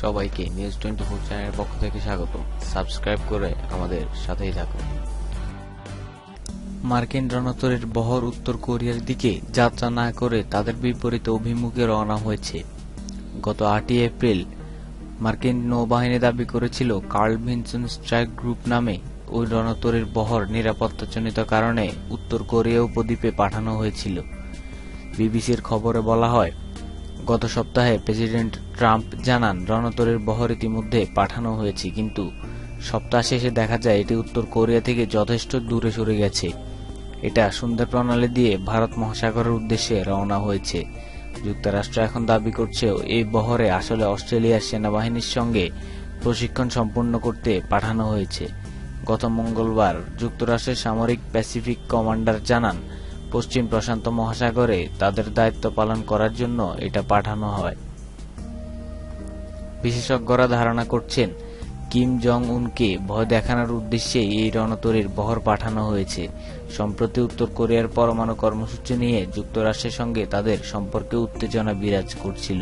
সবাইকে নিউজ 24 চ্যানেলের পক্ষ থেকে স্বাগত। সাবস্ক্রাইব করে আমাদের সাথেই থাকুন। মার্কিন রণতরীর বহর উত্তর কোরিয়ার দিকে যাত্রা না করে তাদের বিপরীত অভিমুখে রওনা হয়েছে। গত 8 এপ্রিল মার্কিন নৌবাহিনী দাবি করেছিল কার্ল ভিনসন স্ট্রাইক গ্রুপ নামে ওই রণতরীর বহর নিরাপত্তাজনিত কারণে উত্তর কোরিয়া উপদ্বীপে পাঠানো হয়েছিল। বিবিসির খবরে বলা হয়, গত সপ্তাহে প্রেসিডেন্ট ট্রাম্প জানান রণতরীর বহর ইতিমধ্যে পাঠানো হয়েছে, কিন্তু সপ্তাহ শেষে দেখা যায় এটি উত্তর কোরিয়া থেকে যথেষ্ট দূরে সরে গেছে। এটা সুন্দর প্রণালী দিয়ে ভারত মহাসাগরের উদ্দেশ্যে রওনা হয়েছে। যুক্তরাষ্ট্র এখন দাবি করছে এই বহরে আসলে অস্ট্রেলিয়ার সেনাবাহিনীর সঙ্গে প্রশিক্ষণ সম্পন্ন করতে পাঠানো হয়েছে। গত মঙ্গলবার যুক্তরাষ্ট্রের সামরিক প্যাসিফিক কমান্ডার জানান পশ্চিম প্রশান্ত মহাসাগরে তাদের দায়িত্ব পালন করার জন্য এটা পাঠানো হয়। বিশেষজ্ঞরা ধারণা করছেন কিম জং উনকে ভয় দেখানোর উদ্দেশ্যে এই রণতরীর বহর পাঠানো হয়েছে। সম্প্রতি উত্তর কোরিয়ার পরমাণু কর্মসূচি নিয়ে যুক্তরাষ্ট্রের সঙ্গে তাদের সম্পর্কে উত্তেজনা বিরাজ করছিল।